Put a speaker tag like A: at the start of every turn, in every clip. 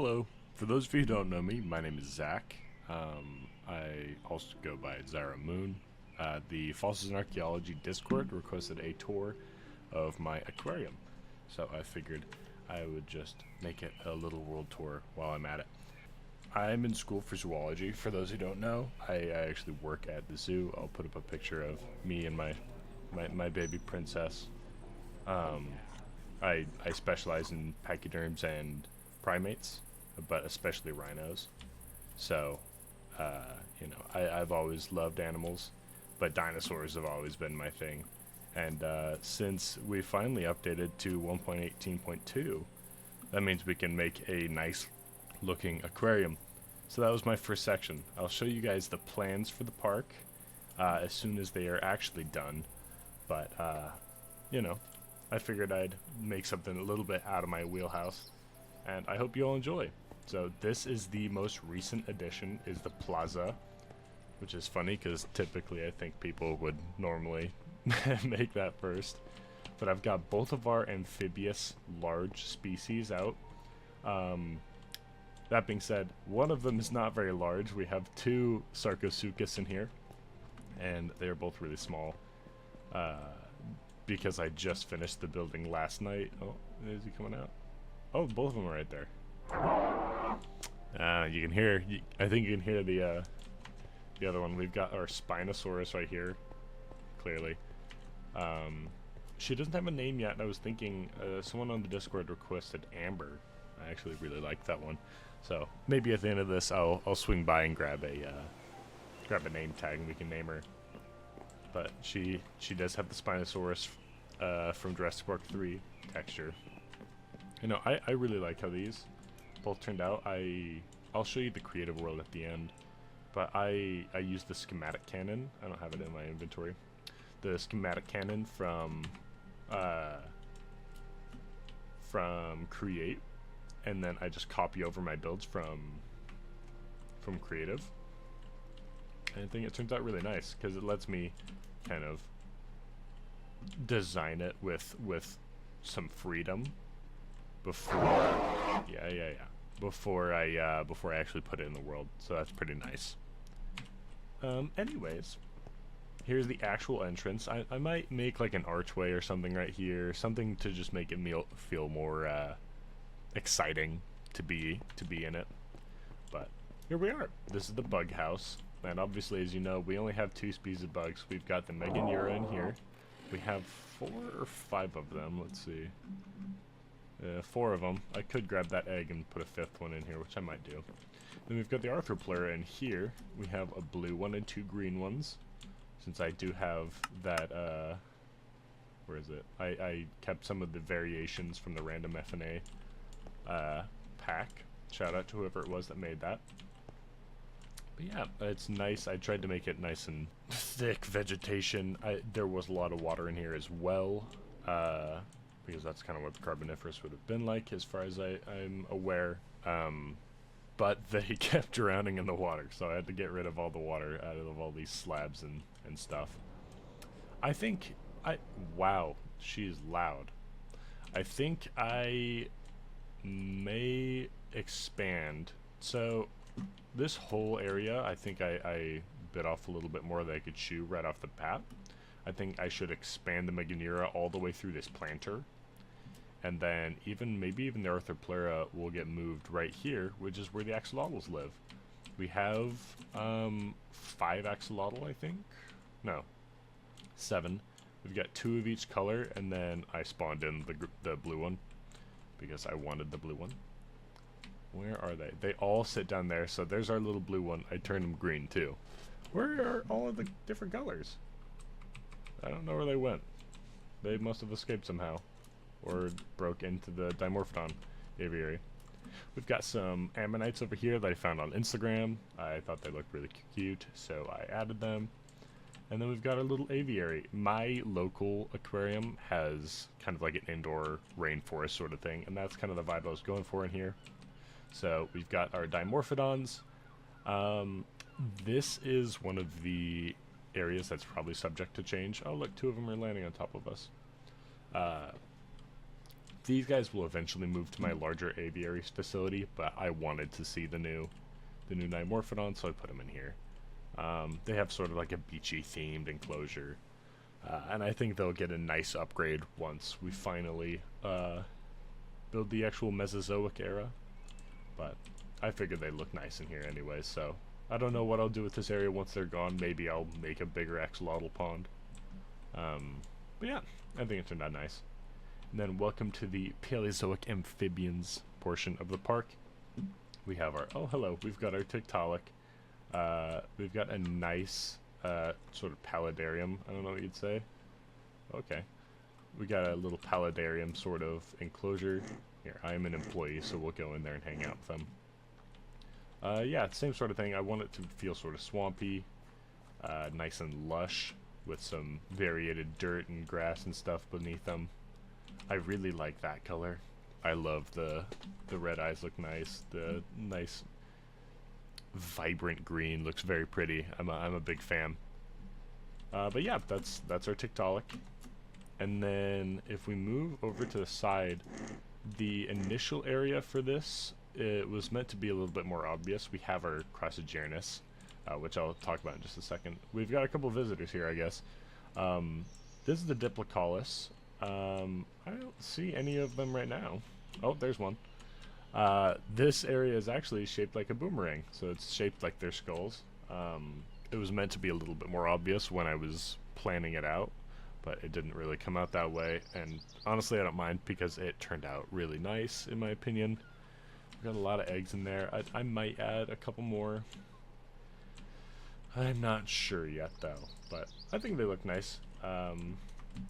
A: Hello. For those of you who don't know me, my name is Zach. I also go by Zyra Moon. The Fossils and Archaeology Discord requested a tour of my aquarium, so I figured I would just make it a little world tour while I'm at it. I'm in school for zoology. For those who don't know, I actually work at the zoo. I'll put up a picture of me and my baby princess. Um, I specialize in pachyderms and primates, but especially rhinos. So, I've always loved animals, but dinosaurs have always been my thing. And since we finally updated to 1.18.2, that means we can make a nice looking aquarium. So that was my first section. I'll show you guys the plans for the park as soon as they are actually done. But, you know, I figured I'd make something a little bit out of my wheelhouse, and I hope you all enjoy. So this is the most recent addition, is the Plaza, which is funny because typically I think people would normally make that first. But I've got both of our amphibious large species out. That being said, one of them is not very large. We have two Sarcosuchus in here, and they're both really small. Because I just finished the building last night. Oh, is he coming out? Oh, both of them are right there. You can hear. I think you can hear the other one. We've got our Spinosaurus right here, clearly. She doesn't have a name yet. And I was thinking someone on the Discord requested Amber. I actually really like that one. So maybe at the end of this, I'll swing by and grab a name tag and we can name her. But she does have the Spinosaurus from Jurassic Park 3 texture. You know, I really like how these both turned out. I'll show you the creative world at the end, but I used the schematic cannon. I don't have it in my inventory. The schematic cannon from Create, and then I just copy over my builds from Creative. And I think it turns out really nice because it lets me kind of design it with some freedom before before I actually put it in the world. So that's pretty nice. Anyways, here's the actual entrance. I might make like an archway or something right here, something to just make it feel more exciting to be in it. But here we are. This is the bug house. And obviously, as you know, we only have two species of bugs. We've got the Meganura in here. We have 4 or 5 of them. Let's see. 4 of them. I could grab that egg and put a 5th one in here, which I might do. Then we've got the Arthropleura in here. We have a blue one and 2 green ones. Since I do have that, where is it? I kept some of the variations from the random FNA pack. Shout out to whoever it was that made that. But yeah, it's nice. I tried to make it nice and thick vegetation. There was a lot of water in here as well, because that's kind of what the Carboniferous would have been like, as far as I'm aware. But they kept drowning in the water, so I had to get rid of all the water out of all these slabs and stuff. Wow, she's loud. I think I may expand. So this whole area, I think I bit off a little bit more than I could chew right off the bat. I think I should expand the Meganura all the way through this planter. And then maybe even the Arthropleura will get moved right here, which is where the axolotls live. We have 5 axolotl, I think? No, 7. We've got 2 of each color, and then I spawned in the blue one because I wanted the blue one. Where are they? They all sit down there, so there's our little blue one. I turned them green, too. Where are all of the different colors? I don't know where they went. They must have escaped somehow. Or broke into the Dimorphodon Aviary. We've got some ammonites over here that I found on Instagram. I thought they looked really cute, so I added them. And then we've got our little aviary. My local aquarium has kind of like an indoor rainforest sort of thing, and that's kind of the vibe I was going for in here. So we've got our Dimorphodons. This is one of the areas that's probably subject to change. Oh look, 2 of them are landing on top of us. These guys will eventually move to my larger aviary facility, but I wanted to see the new Dimorphodon, so I put them in here. They have sort of like a beachy themed enclosure, and I think they'll get a nice upgrade once we finally build the actual Mesozoic era. But I figured they look nice in here anyway, so I don't know what I'll do with this area once they're gone. Maybe I'll make a bigger axolotl pond. But yeah, I think it turned out nice. And then welcome to the Paleozoic amphibians portion of the park. We have our, oh hello, we've got our Tiktaalik. We've got a nice sort of paludarium, I don't know what you'd say. Okay. We got a little paludarium sort of enclosure. Here, I am an employee, so we'll go in there and hang out with them. Yeah, same sort of thing. I want it to feel sort of swampy, nice and lush, with some variated dirt and grass and stuff beneath them. I really like that color. I love the red eyes, look nice. The nice vibrant green looks very pretty. I'm a big fan. But yeah, that's our Tiktaalik. And then if we move over to the side, the initial area for this, it was meant to be a little bit more obvious. We have our Crassigernis, which I'll talk about in just a second. We've got a couple visitors here, I guess. This is the Diplocaulus. I don't see any of them right now. Oh, there's one. This area is actually shaped like a boomerang, so it's shaped like their skulls. It was meant to be a little bit more obvious when I was planning it out, but it didn't really come out that way, and honestly I don't mind because it turned out really nice in my opinion. We've got a lot of eggs in there. I might add a couple more. I'm not sure yet though, but I think they look nice.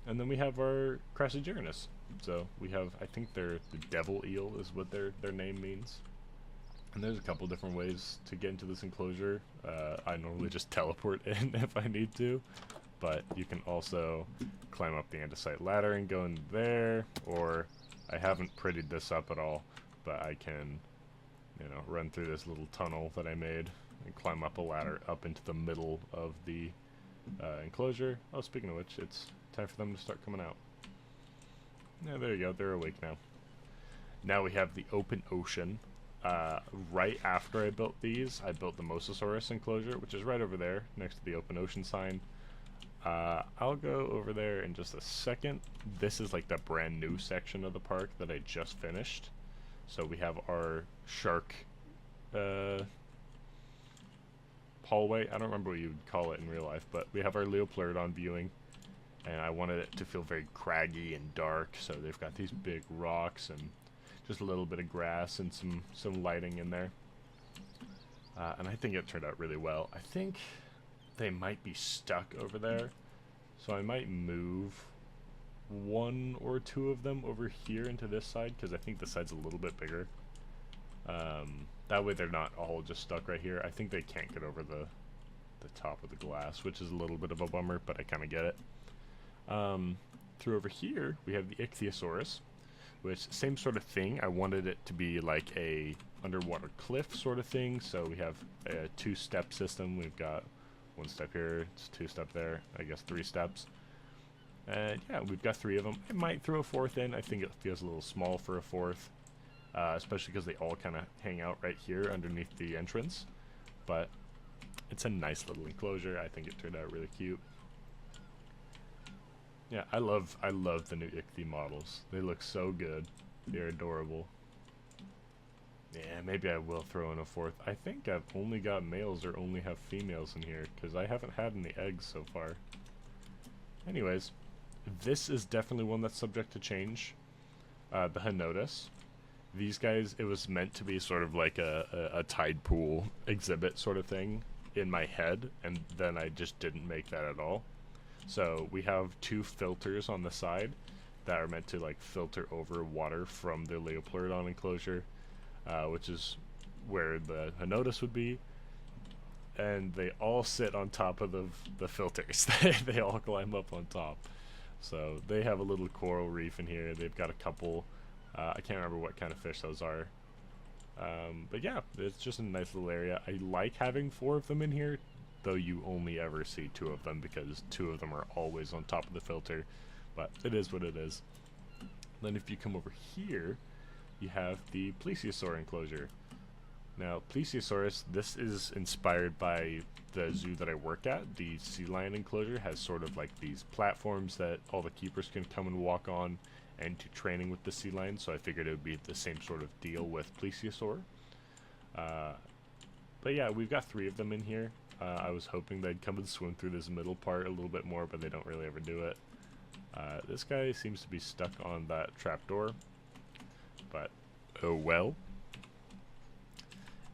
A: And then we have our Crassigernis. So we have, I think they're the devil eel is what their name means. And there's a couple different ways to get into this enclosure. I normally just teleport in if I need to, but you can also climb up the andesite ladder and go in there, or I haven't prettied this up at all, but I can, you know, run through this little tunnel that I made and climb up a ladder up into the middle of the enclosure. Oh, speaking of which, it's time for them to start coming out. Yeah, there you go, they're awake now. Now we have the open ocean. Right after I built these, I built the Mosasaurus enclosure, which is right over there, next to the open ocean sign. I'll go over there in just a second. This is like the brand new section of the park that I just finished. So we have our shark hallway. I don't remember what you would call it in real life, but we have our Leopleurodon viewing. And I wanted it to feel very craggy and dark, so they've got these big rocks and just a little bit of grass and some lighting in there. And I think it turned out really well. I think they might be stuck over there, so I might move one or two of them over here into this side, because I think this side's a little bit bigger. That way they're not all just stuck right here. I think they can't get over the top of the glass, which is a little bit of a bummer, but I kind of get it. Through over here, we have the Ichthyosaurus, which same sort of thing. I wanted it to be like a underwater cliff sort of thing, so we have a two-step system. We've got one step here, it's two step there, I guess 3 steps. And yeah, we've got 3 of them. I might throw a 4th in. I think it feels a little small for a 4th, especially because they all kind of hang out right here underneath the entrance. But it's a nice little enclosure. I think it turned out really cute. Yeah, I love the new Ichthy models. They look so good. They're adorable. Yeah, maybe I will throw in a 4th. I think I've only got males or only have females in here, because I haven't had any eggs so far. Anyways, this is definitely one that's subject to change. The Henotus. These guys, it was meant to be sort of like a tide pool exhibit sort of thing in my head, and then I just didn't make that at all. So we have 2 filters on the side that are meant to like filter over water from the Leopleurodon enclosure, which is where the Henotus would be, and they all sit on top of the filters. They all climb up on top. So they have a little coral reef in here. They've got a couple, I can't remember what kind of fish those are. But yeah, it's just a nice little area. I like having 4 of them in here, though you only ever see 2 of them because 2 of them are always on top of the filter. But it is what it is. Then if you come over here, you have the plesiosaur enclosure. Now, Plesiosaurus, this is inspired by the zoo that I work at. The sea lion enclosure has sort of like these platforms that all the keepers can come and walk on, and to training with the sea lion, so I figured it would be the same sort of deal with Plesiosaur. But yeah, we've got 3 of them in here. I was hoping they'd come and swim through this middle part a little bit more, but they don't really ever do it. This guy seems to be stuck on that trapdoor, but oh well.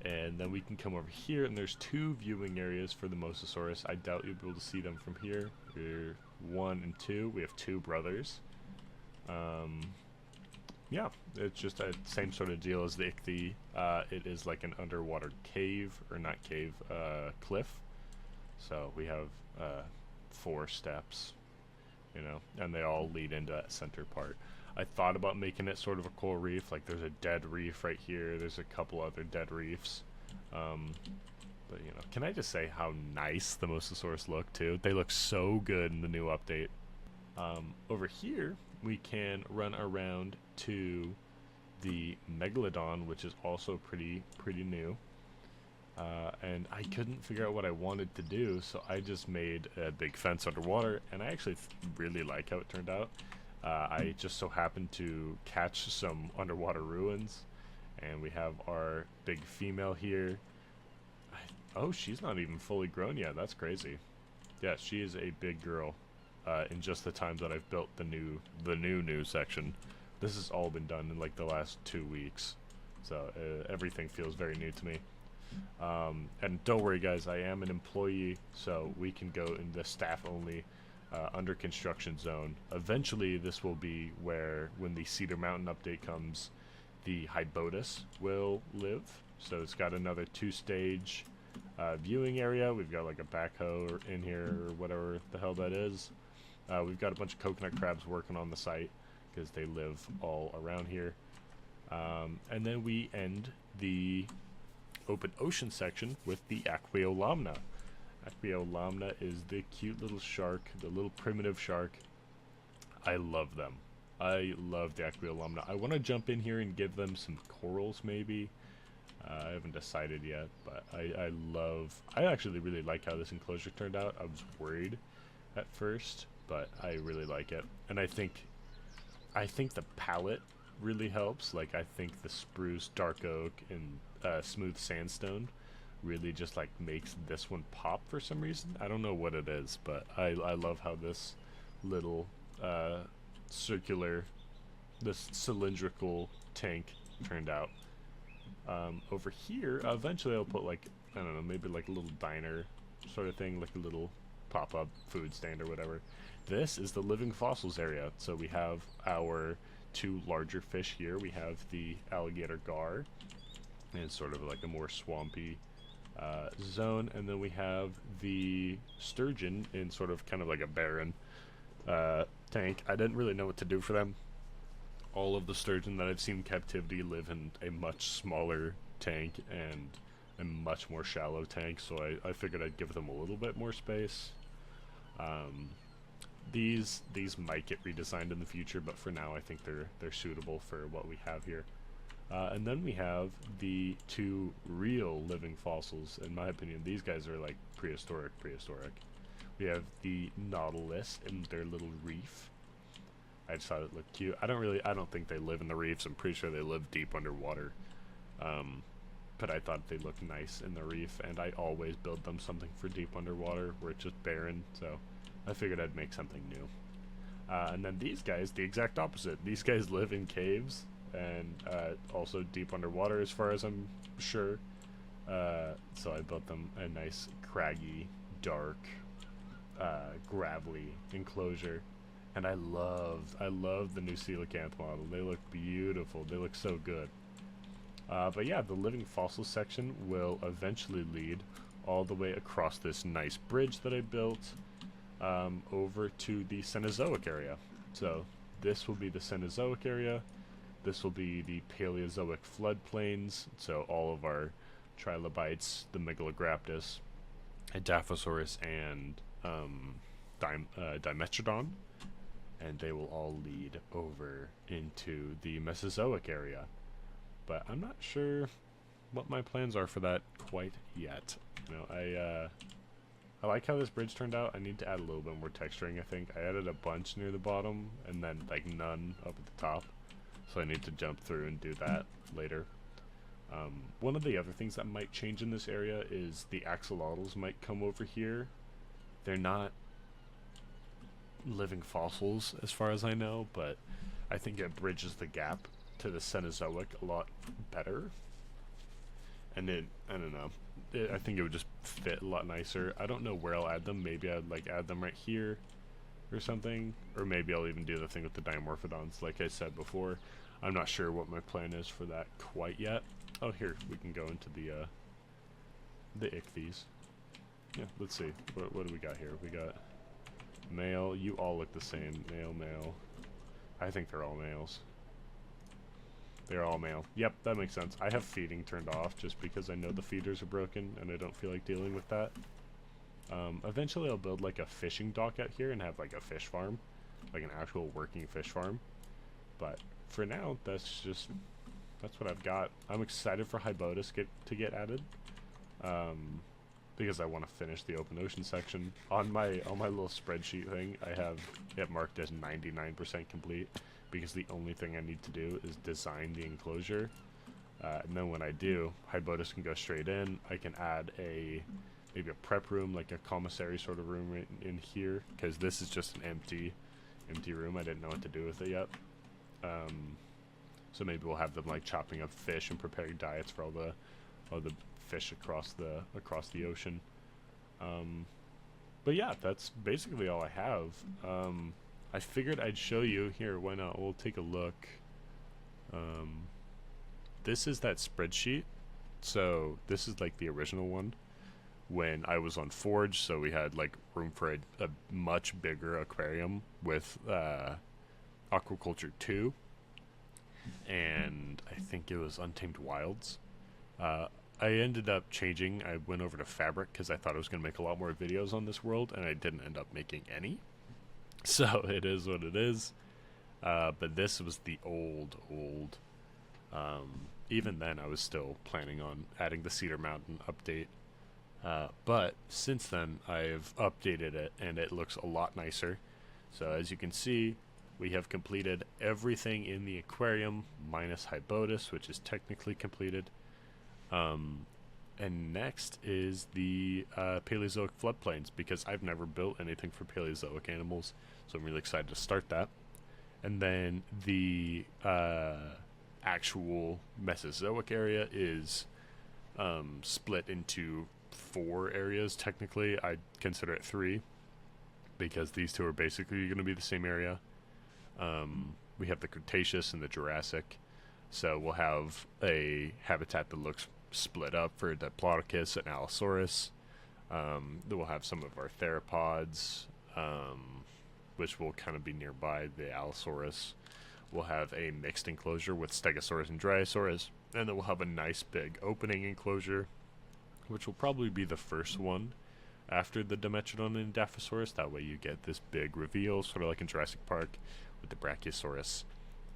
A: And then we can come over here, and there's 2 viewing areas for the Mosasaurus. I doubt you'll be able to see them from here. We're 1 and 2. We have 2 brothers. Yeah, it's just a same sort of deal as the Ichthy. It is like an underwater cave, or not cave, cliff. So we have 4 steps, you know, and they all lead into that center part. I thought about making it sort of a coral reef, like there's a dead reef right here, there's a couple other dead reefs. But you know, can I just say how nice the Mosasaurus look too? They look so good in the new update. Over here, we can run around to the Megalodon, which is also pretty new. And I couldn't figure out what I wanted to do, so I just made a big fence underwater, and I actually really like how it turned out. I just so happened to catch some underwater ruins, and we have our big female here. Oh, she's not even fully grown yet. That's crazy. Yeah, she is a big girl. In just the time that I've built the new section. This has all been done in like the last 2 weeks, so everything feels very new to me. And don't worry, guys, I am an employee, so we can go in the staff only. Under construction zone. Eventually this will be where, when the Cedar Mountain update comes, the Hybotus will live. So it's got another 2-stage viewing area. We've got like a backhoe in here, or whatever the hell that is. We've got a bunch of coconut crabs working on the site because they live all around here. And then we end the open ocean section with the Aquiolamna. Aquiolamna is the cute little shark, the little primitive shark. I love them. I love the Aquiolamna. I want to jump in here and give them some corals, maybe. I haven't decided yet, but I actually really like how this enclosure turned out. I was worried at first, but I really like it. And I think the palette really helps. Like, I think the spruce, dark oak, and smooth sandstone really just like makes this one pop for some reason. I don't know what it is, but I love how this little this cylindrical tank turned out. Over here, eventually I'll put like, I don't know, maybe like a little diner sort of thing, like a little pop-up food stand or whatever. This is the living fossils area. So we have our 2 larger fish here. We have the alligator gar, and it's sort of like a more swampy zone, and then we have the sturgeon in sort of kind of like a barren tank. I didn't really know what to do for them. All of the sturgeon that I've seen in captivity live in a much smaller tank and a much more shallow tank, so I figured I'd give them a little bit more space. These might get redesigned in the future, but for now I think they're suitable for what we have here. And then we have the 2 real living fossils. In my opinion, these guys are like prehistoric. We have the nautilus and their little reef. I just thought it looked cute. I don't think they live in the reefs. I'm pretty sure they live deep underwater. But I thought they looked nice in the reef, and I always build them something for deep underwater where it's just barren, so I figured I'd make something new. And then these guys, the exact opposite. These guys live in caves, and also deep underwater as far as I'm sure. So I built them a nice craggy, dark, gravelly enclosure. And I love the new coelacanth model. They look beautiful. They look so good. But yeah, the living fossil section will eventually lead all the way across this nice bridge that I built over to the Cenozoic area. So this will be the Cenozoic area. This will be the Paleozoic floodplains, so all of our trilobites, the Megalograptus, Edaphosaurus, and Dimetrodon. and they will all lead over into the Mesozoic area. But I'm not sure what my plans are for that quite yet. You know, I like how this bridge turned out. I need to add a little bit more texturing, I think. I added a bunch near the bottom, and then, like, none up at the top. So I need to jump through and do that later. One of the other things that might change in this area is the axolotls might come over here. They're not living fossils, as far as I know, but I think it bridges the gap to the Cenozoic a lot better. And I don't know. I think it would just fit a lot nicer. I don't know where I'll add them. Maybe I'd like add them right here or something, or maybe I'll even do the thing with the Dimorphodons, like I said before. I'm not sure what my plan is for that quite yet. Oh, here we can go into the ichthyes. Yeah, let's see. What do we got here? We got male. You all look the same. Male, male. I think they're all males. They're all male. Yep, that makes sense. I have feeding turned off just because I know the feeders are broken and I don't feel like dealing with that. Eventually I'll build like a fishing dock out here and have like a fish farm. Like an actual working fish farm. But for now, that's what I've got. I'm excited for Hybotus to get added. Because I want to finish the open ocean section. On my little spreadsheet thing, I have it marked as 99% complete. Because the only thing I need to do is design the enclosure. And then when I do, Hybotus can go straight in. I can add maybe a prep room, like a commissary sort of room right in here. Because this is just an empty room. I didn't know what to do with it yet. So maybe we'll have them like chopping up fish and preparing diets for all the fish across the ocean. But yeah, that's basically all I have. I figured I'd show you here. Why not? We'll take a look. This is that spreadsheet. So this is like the original one when I was on Forge. So we had like room for a much bigger aquarium with Aquaculture 2. And I think it was Untamed Wilds. I ended up changing. I went over to Fabric because I thought I was going to make a lot more videos on this world, and I didn't end up making any. So it is what it is. But this was the old. Even then, I was still planning on adding the Cedar Mountain update. But since then, I've updated it, and it looks a lot nicer. So as you can see, we have completed everything in the aquarium, minus Hybotus, which is technically completed. And next is the Paleozoic floodplains, because I've never built anything for Paleozoic animals, so I'm really excited to start that. And then the actual Mesozoic area is split into 4 areas, technically. I consider it 3, because these 2 are basically going to be the same area. We have the Cretaceous and the Jurassic, so we'll have a habitat that looks split up for Diplodocus and Allosaurus. Then we'll have some of our theropods, which will kind of be nearby the Allosaurus. We'll have a mixed enclosure with Stegosaurus and Dryosaurus, and then we'll have a nice big opening enclosure, which will probably be the first one after the Dimetrodon and Dilophosaurus. That way you get this big reveal, sort of like in Jurassic Park with the Brachiosaurus.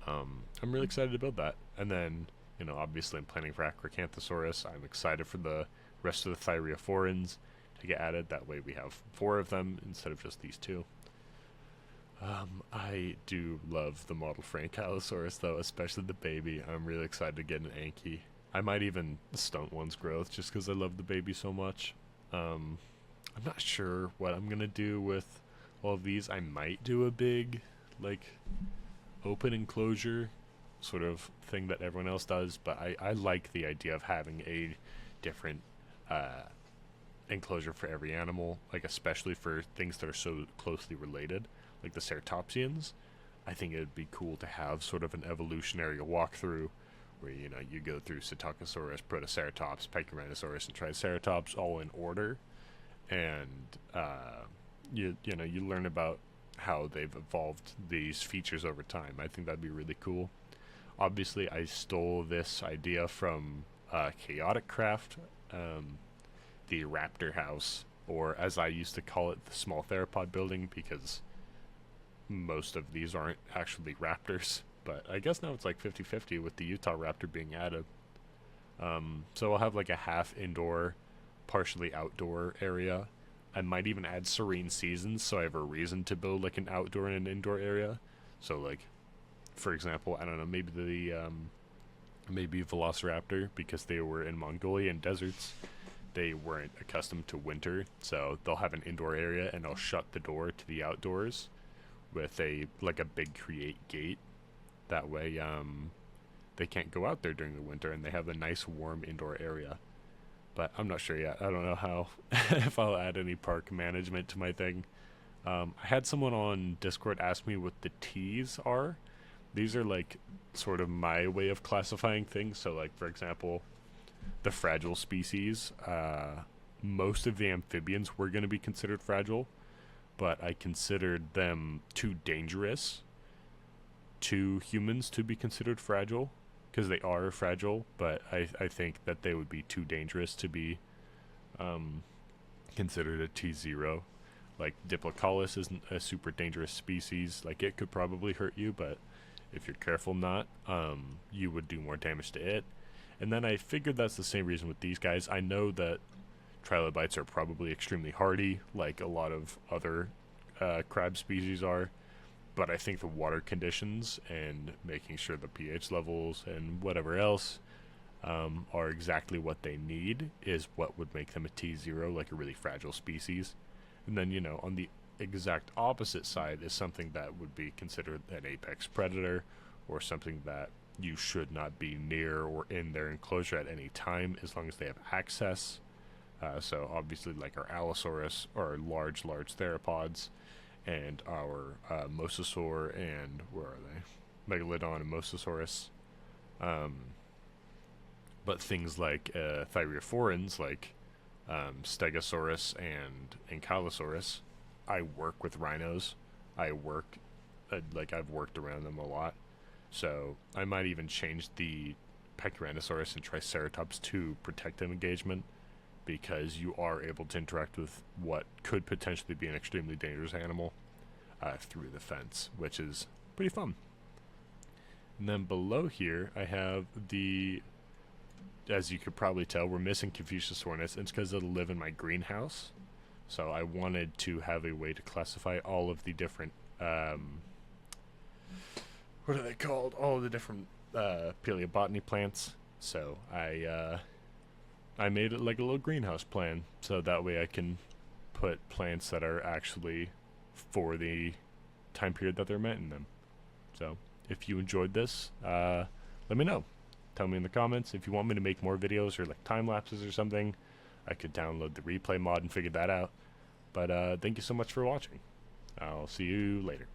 A: I'm really excited to build that. And then, you know, obviously I'm planning for Acrocanthosaurus. I'm excited for the rest of the Thyreophorans to get added. That way we have 4 of them instead of just these 2. I do love the model Frankylosaurus though, especially the baby. I'm really excited to get an Anky. I might even stunt one's growth just because I love the baby so much. I'm not sure what I'm going to do with all of these. I might do a big, like, open enclosure sort of thing that everyone else does, but I like the idea of having a different enclosure for every animal, like especially for things that are so closely related, like the ceratopsians. I think it would be cool to have sort of an evolutionary walkthrough where, you know, you go through Psittacosaurus, Protoceratops, Pachyrhinosaurus, and Triceratops all in order, and you know, you learn about how they've evolved these features over time. I think that'd be really cool. Obviously, I stole this idea from Chaotic Craft, the Raptor House, or as I used to call it, the Small Theropod Building, because most of these aren't actually raptors. But I guess now it's like 50-50 with the Utah raptor being added. So I'll have like a half indoor, partially outdoor area. I might even add serene seasons, so I have a reason to build like an outdoor and an indoor area. So like, for example, I don't know, maybe maybe Velociraptor, because they were in Mongolian deserts, they weren't accustomed to winter, so they'll have an indoor area and I'll shut the door to the outdoors with a big create gate. That way they can't go out there during the winter and they have a nice warm indoor area. But I'm not sure yet. I don't know how if I'll add any park management to my thing. I had someone on Discord ask me what the T's are. These are like sort of my way of classifying things. So like, for example, the fragile species, most of the amphibians were going to be considered fragile, but I considered them too dangerous to humans to be considered fragile, because they are fragile, but I think that they would be too dangerous to be considered a T0. Like Diplocaulus isn't a super dangerous species. Like, it could probably hurt you, but if you're careful not, you would do more damage to it. And then I figured that's the same reason with these guys. I know that trilobites are probably extremely hardy, like a lot of other crab species are, but I think the water conditions and making sure the pH levels and whatever else are exactly what they need is what would make them a T0, like a really fragile species. And then, you know, on the exact opposite side is something that would be considered an apex predator, or something that you should not be near or in their enclosure at any time as long as they have access. So obviously like our Allosaurus, or large theropods, and our Mosasaur, and where are they? Megalodon and Mosasaurus. But things like Thyreophorans, like Stegosaurus and Ankylosaurus, I work with rhinos. I've worked around them a lot. So I might even change the Pechyrhinosaurus and Triceratops to protective engagement, because you are able to interact with what could potentially be an extremely dangerous animal through the fence, which is pretty fun. And then below here, I have the, as you could probably tell, we're missing Confucius hornets, and it's because it'll live in my greenhouse. So I wanted to have a way to classify all of the different, what are they called? All of the different paleobotany plants. So I made it like a little greenhouse plan, so that way I can put plants that are actually for the time period that they're meant in them. So if you enjoyed this, let me know. Tell me in the comments if you want me to make more videos or like time lapses or something. I could download the replay mod and figure that out. But thank you so much for watching. I'll see you later.